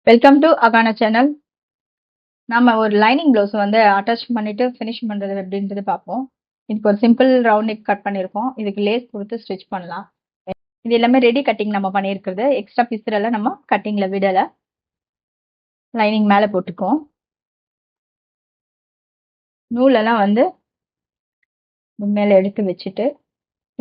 Welcome to Acana channel. நாம ஒரு lining blouse வந்து அட்டாச் பண்ணிட்டு ஃபினிஷ் பண்றது எப்படின்றது பார்ப்போம். இதுக்கு ஒரு சிம்பிள் ரவுண்ட் நெக் கட் பண்ணியிருக்கோம். இதுக்கு லேஸ் கொடுத்து ஸ்டிச் பண்ணலாம். இது எல்லாமே ரெடி கட்டிங் நம்ம பண்ணியிருக்கிறது. எக்ஸ்ட்ரா பிசுறெல்லாம் நம்ம கட்டிங்ல விடல. லைனிங் மேலே போட்டுக்குவோம். நூலெல்லாம் வந்து மேலே எடுத்து வச்சுட்டு,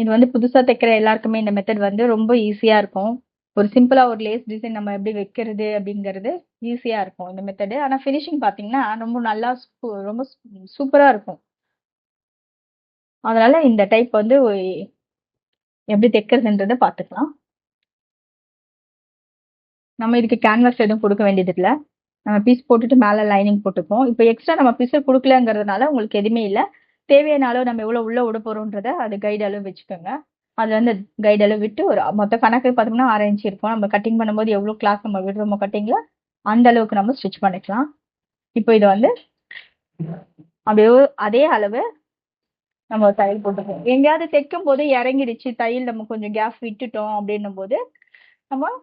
இது வந்து புதுசா தைக்கிற எல்லாருக்குமே இந்த மெத்தட் வந்து ரொம்ப ஈஸியா இருக்கும். ஒரு சிம்பிளா ஒரு லேஸ் டிசைன் நம்ம எப்படி வைக்கிறது அப்படிங்கிறது ஈஸியா இருக்கும் இந்த மெத்தடு. ஆனா ஃபினிஷிங் பார்த்தீங்கன்னா ரொம்ப நல்லா ரொம்ப சூப்பரா இருக்கும். அதனால இந்த டைப் வந்து எப்படி தைக்கிறதுன்றத பார்த்துக்கலாம். நம்ம இதுக்கு கேன்வாஸ் எதுவும் கொடுக்க வேண்டியது இல்லை. நம்ம பீஸ் போட்டுட்டு மேலே லைனிங் போட்டுப்போம். இப்போ எக்ஸ்ட்ரா நம்ம பீஸ் கொடுக்கலங்கிறதுனால உங்களுக்கு எதுவுமே இல்லை. தேவையான அளவு நம்ம எவ்வளோ உள்ள விட போறோன்றத அது கைடு அளவு வச்சுக்கோங்க. அது வந்து கைடு அளவு விட்டு ஒரு மொத்த கணக்கு பார்த்தோம்னா 6 இன்ச் இருக்கும். நம்ம கட்டிங் பண்ணும்போது எவ்வளோ கிளாஸ் நம்ம விடுறோமோ கட்டிங்ல அந்த அளவுக்கு நம்ம ஸ்டிச் பண்ணிக்கலாம். இப்போ இதை வந்து அப்படியே அதே அளவு நம்ம தையல் போட்டுப்போம். எங்கேயாவது தைக்கும் போது இறங்கிடுச்சு தையல் நம்ம கொஞ்சம் கேப் விட்டுட்டோம் அப்படின்னும் போது நம்ம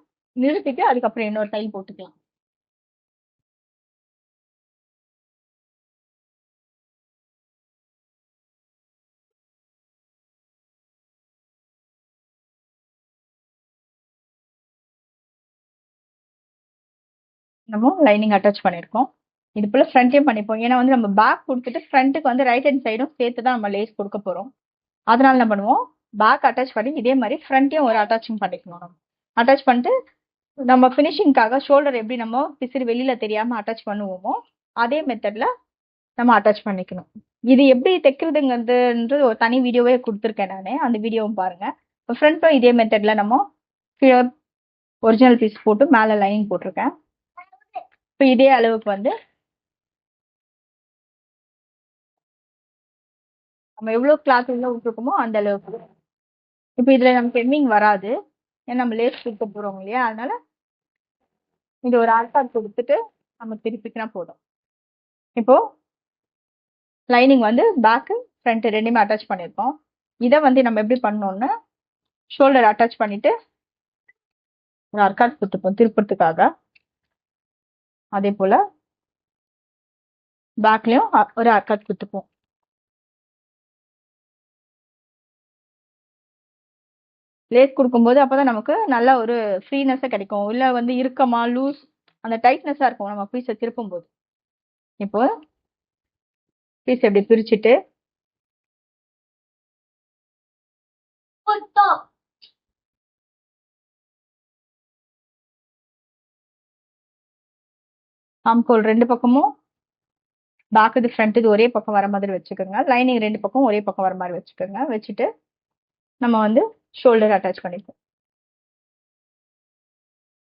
நிறுத்திட்டு அதுக்கப்புறம் இன்னொரு தையல் போட்டுக்கலாம். நம்ம லைனிங் அட்டாச் பண்ணியிருக்கோம். இது போல ஃப்ரண்ட்டையும் பண்ணிப்போம். ஏன்னா வந்து நம்ம பேக் கொடுத்துட்டு ஃப்ரண்ட்டுக்கு வந்து ரைட் ஹேண்ட் சைடும் சேர்த்து தான் நம்ம லேஸ் கொடுக்க போறோம். அதனால என்ன பண்ணுவோம், பேக் அட்டாச் பண்ணி இதே மாதிரி ஃப்ரண்ட்டையும் ஒரு அட்டாச்சிங் பண்ணிக்கணும். நம்ம அட்டாச் பண்ணிட்டு நம்ம ஃபினிஷிங்காக ஷோல்டர் எப்படி நம்ம பிசிறு வெளியில தெரியாம அட்டாச் பண்ணுவோமோ அதே மெத்தட்ல நம்ம அட்டாச் பண்ணிக்கணும். இது எப்படி தைக்கிறதுங்கிறது ஒரு தனி வீடியோவே கொடுத்துருக்கேன் நானு. அந்த வீடியோவும் பாருங்க. இப்போ ஃப்ரண்ட்டும் இதே மெத்தட்ல நம்ம கீழே ஒரிஜினல் பீஸ் போட்டு மேலே லைனிங் போட்டிருக்கேன். இப்போ இதே அளவுக்கு வந்து நம்ம எவ்வளவு கிளாத் உள்ள விட்டுருக்கோமோ அந்த அளவுக்கு. இப்போ இதுல நமக்கு ஹெம்மிங் வராது. ஏன்னா நம்ம லேஸ் கொடுக்க போறோம் இல்லையா, அதனால இது ஒரு ஆர்காட் கொடுத்துட்டு நம்ம திருப்பிக்கினா போதும். இப்போ லைனிங் வந்து பேக்கு ஃப்ரண்ட் ரெண்டுமே அட்டாச் பண்ணியிருக்கோம். இதை வந்து நம்ம எப்படி பண்ணோம்னா ஷோல்டர் அட்டாச் பண்ணிட்டு ஒரு ஆர்காட் கொடுத்துப்போம் திருப்பத்துக்காக. அதே போல பேக்லயும் ஒரு ஆர்காட் கொடுத்துப்போம். லேஸ் கொடுக்கும்போது அப்பதான் நமக்கு நல்ல ஒரு ஃப்ரீனஸா கிடைக்கும். இல்ல வந்து இறுக்கமா லூஸ் அந்த டைட்னஸா இருக்கும் நம்ம பீஸை திருப்பும் போது. இப்போ பீஸ் எப்படி பிரிச்சுட்டு ஆம்கோல் ரெண்டு பக்கமும் பேக் இது ஃப்ரண்ட் இது ஒரே பக்கம் வர மாதிரி வச்சுக்கோங்க. லைனிங் ரெண்டு பக்கம் ஒரே பக்கம் வர மாதிரி வச்சுக்கோங்க. வச்சுட்டு நம்ம வந்து ஷோல்டர் அட்டாச் பண்ணிப்போம்.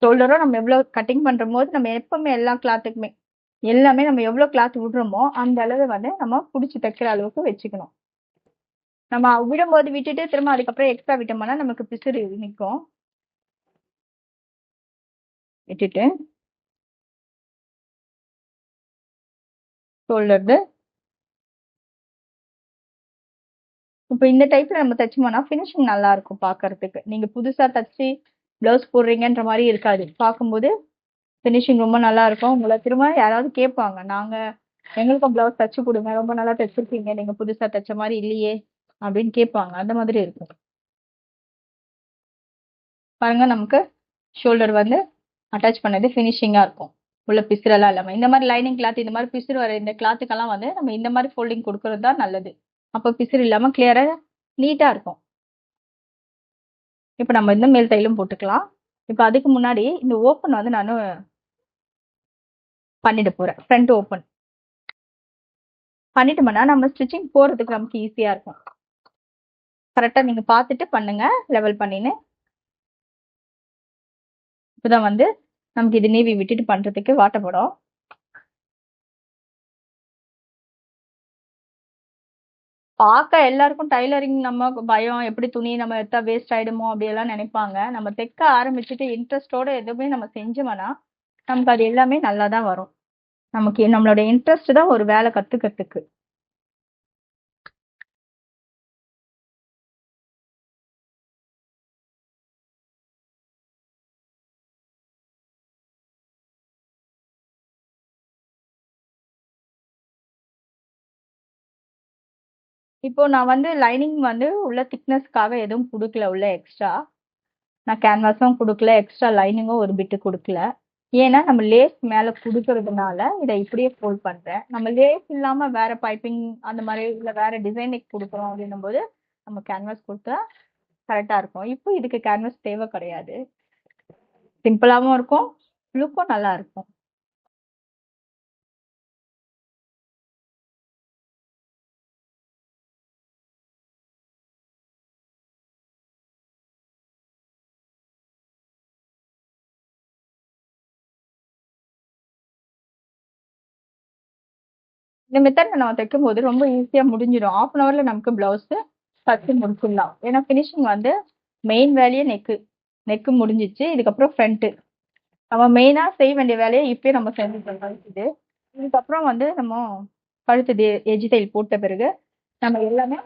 ஷோல்டரும் நம்ம எவ்வளவு கட்டிங் பண்ற போது நம்ம எப்பவுமே எல்லா கிளாத்துக்குமே எல்லாமே நம்ம எவ்வளவு கிளாத் விடுறோமோ அந்த அளவு வந்து நம்ம பிடிச்சி தைக்கிற அளவுக்கு வச்சுக்கணும். நம்ம விடும்போது விட்டுட்டு திரும்ப அதுக்கப்புறம் எக்ஸ்ட்ரா விட்டோம்னா நமக்கு பிசுறு நிற்கும். விட்டுட்டு ஷோல்டர் இப்போ இந்த டைப்ல நம்ம தைச்சோம்னா ஃபினிஷிங் நல்லா இருக்கும் பார்க்கறதுக்கு. நீங்க புதுசா தச்சு பிளவுஸ் போடுறீங்கன்ற மாதிரி இருக்காது. பார்க்கும்போது ஃபினிஷிங் ரொம்ப நல்லா இருக்கும். உங்களை திரும்ப யாராவது கேட்பாங்க, நாங்க எங்களுக்கும் பிளவுஸ் தச்சு கொடுங்க, ரொம்ப நல்லா தைச்சிருக்கீங்க, நீங்க புதுசா தைச்ச மாதிரி இல்லையே அப்படின்னு கேட்பாங்க. அந்த மாதிரி இருக்கும். பாருங்க நமக்கு ஷோல்டர் வந்து அட்டாச் பண்ணது ஃபினிஷிங்கா இருக்கும். உள்ள பிசுறெல்லாம் இல்லாம இந்த மாதிரி லைனிங் கிளாத் இந்த மாதிரி பிசுறு வர இந்த கிளாத்துக்கெல்லாம் வந்து நம்ம இந்த மாதிரி ஃபோல்டிங் கொடுக்கறது தான் நல்லது. அப்போ பிசுறு இல்லாம கிளியரா நீட்டா இருக்கும். இப்போ நம்ம இந்த மேல் தையலும் போட்டுக்கலாம். இப்போ அதுக்கு முன்னாடி இந்த ஓப்பன் வந்து நான் பண்ணிட்டு போறேன். ஃப்ரண்ட் ஓப்பன் பண்ணிட்டோம்னா நம்ம ஸ்டிச்சிங் போறதுக்கு நமக்கு ஈஸியா இருக்கும். கரெக்டா நீங்க பார்த்துட்டு பண்ணுங்க லெவல் பண்ணின்னு. இப்பதான் வந்து நமக்கு இது நீவி விட்டுட்டு பண்றதுக்கு வாட்டப்படும். பார்க்க எல்லாருக்கும் டைலரிங் நம்ம பயம், எப்படி துணி நம்ம எடுத்தா வேஸ்ட் ஆயிடுமோ அப்படியெல்லாம் நினைப்பாங்க. நம்ம தைக்க ஆரம்பிச்சுட்டு இன்ட்ரெஸ்டோட எதுவுமே நம்ம செஞ்சோம்னா நமக்கு அது எல்லாமே நல்லா தான் வரும். நமக்கு நம்மளோட இன்ட்ரெஸ்ட் தான் ஒரு வேலை கத்துக்கிறதுக்கு. இப்போ நான் வந்து லைனிங் வந்து உள்ள திக்னஸ்க்காக எதுவும் குடுக்கல உள்ள எக்ஸ்ட்ரா. நான் கேன்வாஸும் குடுக்கல. எக்ஸ்ட்ரா லைனிங்கும் ஒரு பிட் குடுக்கல. ஏன்னா, நம்ம லேஸ் மேல குடுக்கறதுனால, இத இப்படியே ஃபோல்ட் பண்றேன். நம்ம லேஸ் இல்லாம வேற பைப்பிங் அந்த மாரி இல்ல வேற டிசைனிங் குடுக்குறோம் அப்படின்னும்போது, நம்ம கேன்வாஸ் குடுத்தா கரெக்ட்டா இருக்கும். இப்போ இதுக்கு கேன்வாஸ் தேவை கிடையாது. சிம்பிளாவும் இருக்கும். லுக்கும் நல்லா இருக்கும். இந்த மெத்தட்ல நம்ம தைக்கும்போது ரொம்ப ஈஸியா முடிஞ்சிடும். 1/2 அன் ஹவர்ல நமக்கு பிளவுஸ் தச்சு முடிச்சிடலாம். ஏன்னா ஃபினிஷிங் வந்து மெயின் வேலையே நெக்கு. நெக்கு முடிஞ்சிச்சு. இதுக்கப்புறம் ஃப்ரண்ட். நம்ம மெயினா செய்ய வேண்டிய வேலையை இப்பயே நம்ம செஞ்சுட்டோம் கழுத்துது. இதுக்கப்புறம் வந்து நம்ம கழுத்து எஜ்ஜி தையல் போட்ட பிறகு நம்ம எல்லாமே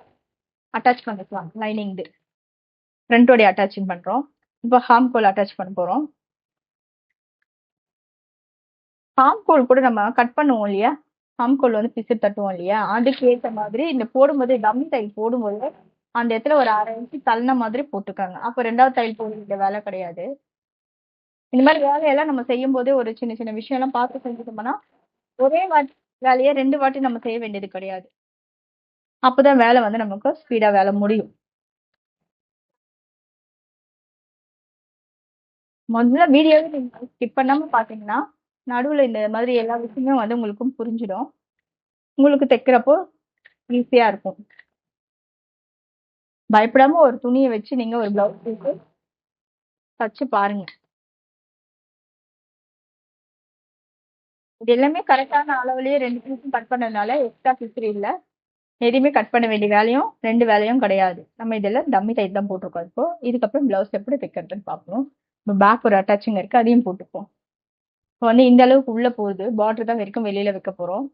அட்டாச் பண்ணிக்கலாம். லைனிங் ஃப்ரண்டோடைய அட்டாச்சிங் பண்றோம். இப்போ ஹார்ம் கோல் அட்டாச் பண்ண போறோம். ஹார்ம் கோல் கூட நம்ம கட் பண்ணுவோம் இல்லையா? ஹார்ம் கோல் வந்து பிசு தட்டுவோம் இல்லையா? அதுக்கு ஏத்த மாதிரி இந்த போடும்போது டம்மி தையல் போடும்போது அந்த இடத்துல ஒரு 1/2 இன்ச்சு தள்ளின மாதிரி போட்டுக்காங்க. அப்போ 2வது தையல் போட வேண்டிய வேலை கிடையாது. இந்த மாதிரி வேலையெல்லாம் நம்ம செய்யும்போது ஒரு சின்ன சின்ன விஷயம்லாம் பார்த்து செஞ்சுட்டோம்னா ஒரே வாட்டி வேலையை 2 வாட்டி நம்ம செய்ய வேண்டியது கிடையாது. அப்பதான் வேலை வந்து நமக்கு ஸ்பீடா வேலை முடியும். முதல்ல வீடியோவே நீங்க ஸ்கிப் பண்ணாம பாத்தீங்கன்னா நடுவுல இந்த மாதிரி எல்லா விஷயமே வந்து உங்களுக்கும் புரிஞ்சிடும். உங்களுக்கு தைக்கிறப்போ ஈஸியா இருக்கும். பயப்படாம ஒரு துணியை வச்சு நீங்க ஒரு பிளவுஸ் பீஸ் தச்சு பாருங்க. இது எல்லாமே கரெக்டான அளவுலயே 2 பீஸும் கட் பண்ணதுனால எக்ஸ்ட்ரா பிசுறு இல்ல. எதையுமே கட் பண்ண வேண்டிய வேலையும் 2 வேலையும் கிடையாது. நம்ம இதெல்லாம் டம்மி டைட் தான் போட்டிருக்கோம். இப்போ இதுக்கப்புறம் பிளவுஸ் எப்படி தைக்கிறதுன்னு பார்ப்போம். இப்போ பேக் ஒரு அட்டாச்சிங் இருக்கு, அதையும் போட்டுப்போம். இப்போ வந்து இந்த அளவுக்கு உள்ள போகுது. பார்டர் தான் வரைக்கும் வெளியில வைக்க போறோம்.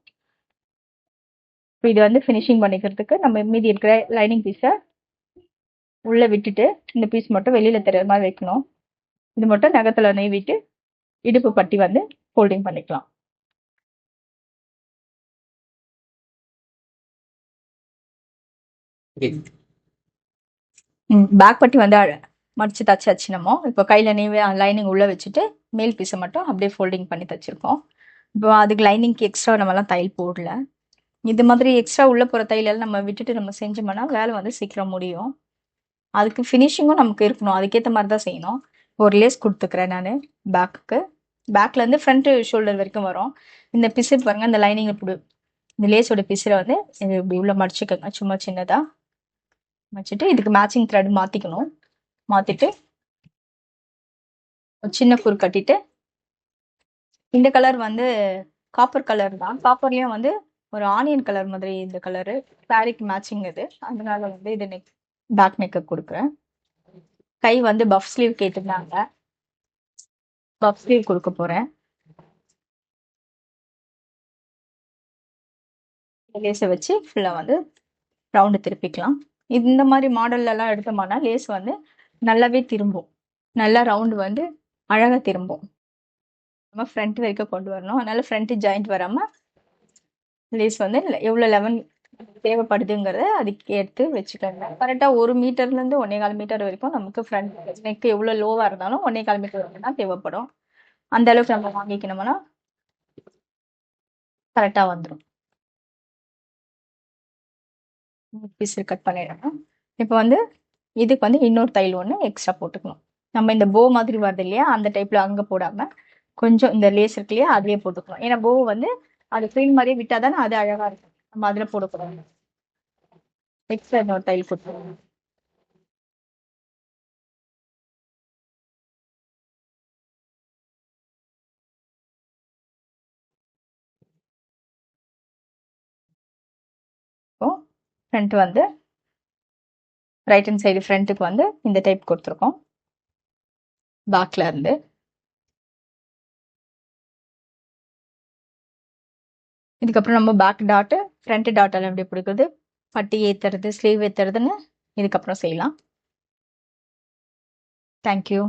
இப்போ இது வந்து ஃபினிஷிங் பண்ணிக்கிறதுக்கு நம்ம மீதி இருக்கிற லைனிங் பீஸை உள்ள விட்டுட்டு இந்த பீஸ் மட்டும் வெளியில தெரியற மாதிரி வைக்கணும். இது மட்டும் நகத்துல நெய்விட்டு இடுப்பு பட்டி வந்து ஃபோல்டிங் பண்ணிக்கலாம். பேக் பட்டி வந்து மடிச்சு தச்சாச்சு நம்ம. இப்போ கையில நீவே லைனிங் உள்ள வச்சுட்டு மேல் பீஸை மட்டும் அப்படியே ஃபோல்டிங் பண்ணி தச்சிருக்கோம். இப்போ அதுக்கு லைனிங்க்கு எக்ஸ்ட்ரா நம்மலாம் தையல் போடல. இது மாதிரி எக்ஸ்ட்ரா உள்ள போகிற தையலெல்லாம் நம்ம விட்டுட்டு நம்ம செஞ்சோம்னா வேலை வந்து சீக்கிரம் முடியும். அதுக்கு ஃபினிஷிங்கும் நமக்கு இருக்கணும். அதுக்கேற்ற மாதிரி தான் செய்யணும். ஒரு லேஸ் கொடுத்துக்கிறேன் நான் பேக்குக்கு. பேக்லேருந்து ஃப்ரண்ட் ஷோல்டர் வரைக்கும் வரும். இந்த பிசிறு பாருங்க, இந்த லைனிங் இப்படி இந்த லேஸோட பிசிறை வந்து இப்படி உள்ள மடிச்சுக்கோங்க. சும்மா சின்னதாக வச்சுட்டு இதுக்கு மேட்சிங் த்ரெட் மாற்றிக்கணும். மாற்றிட்டு ஒரு சின்ன கூறு கட்டிட்டு இந்த கலர் வந்து காப்பர் கலர் தான். காப்பர்லேயும் வந்து ஒரு ஆனியன் கலர் மாதிரி இந்த கலரு சாரிக்கு மேட்சிங் இது. அதனால வந்து இது பேக் நெக்கு கொடுக்குறேன். கை வந்து பஃப் ஸ்லீவ் கேட்டிருந்தாங்க. பஃப் ஸ்லீவ் கொடுக்க போகிறேன். லேஸை வச்சு ஃபுல்லாக வந்து ரவுண்டு திருப்பிக்கலாம். இந்த மாதிரி மாடல்லலாம் எடுத்தோம்னா லேஸ் வந்து நல்லாவே திரும்பும். நல்லா ரவுண்டு வந்து அழகாக திரும்பும். நம்ம ஃப்ரண்ட் வரைக்கும் கொண்டு வரணும். அதனால ஃப்ரண்ட் ஜாயிண்ட் வராமல் லேஸ் வந்து எவ்வளோ லெவன் தேவைப்படுதுங்கிறத அதுக்கு எடுத்து வச்சுக்கோங்க. கரெக்டாக 1 மீட்டர்லேருந்து 1.25 மீட்டர் வரைக்கும் நமக்கு ஃப்ரண்ட் நெக் எவ்வளோ லோவாக இருந்தாலும் 1.25 மீட்டர் வரைக்கும் தான் தேவைப்படும். அந்த அளவுக்கு நம்ம வாங்கிக்கணும்னா கரெக்டாக வந்துடும். பீஸ் கட் பண்ணிடணும். இப்போ வந்து இதுக்கு வந்து இன்னொரு தையல் ஒன்று எக்ஸ்ட்ரா போட்டுக்கணும். நம்ம இந்த போ மாதிரி வருது இல்லையா, அந்த டைப்ல அங்கே போடாம கொஞ்சம் இந்த லேஸ் இருக்கு இல்லையா அதுலயே போட்டுக்கணும். ஏன்னா போ வந்து அது ஃப்ரீன் மாதிரியே விட்டா தானே அது அழகா இருக்கும். நம்ம அதுல போடக்கூடாது. எக்ஸ்ட்ரா இன்னொரு தையல் போட்டுக்கணும். இப்போ ஃப்ரண்ட் வந்து ரைட் ஹேண்ட் சைடு ஃப்ரண்ட்டுக்கு வந்து இந்த டைப் கொடுத்துருக்கோம். பேக்ல இருந்து இதுக்கப்புறம் நம்ம பேக் டாட்டு ஃப்ரண்ட் டாட்டெல்லாம் எப்படி பிடிக்குது, பட்டி ஏத்துறது ஸ்லீவ் ஏத்துறதுன்னு இதுக்கப்புறம் செய்யலாம். தேங்க்யூ.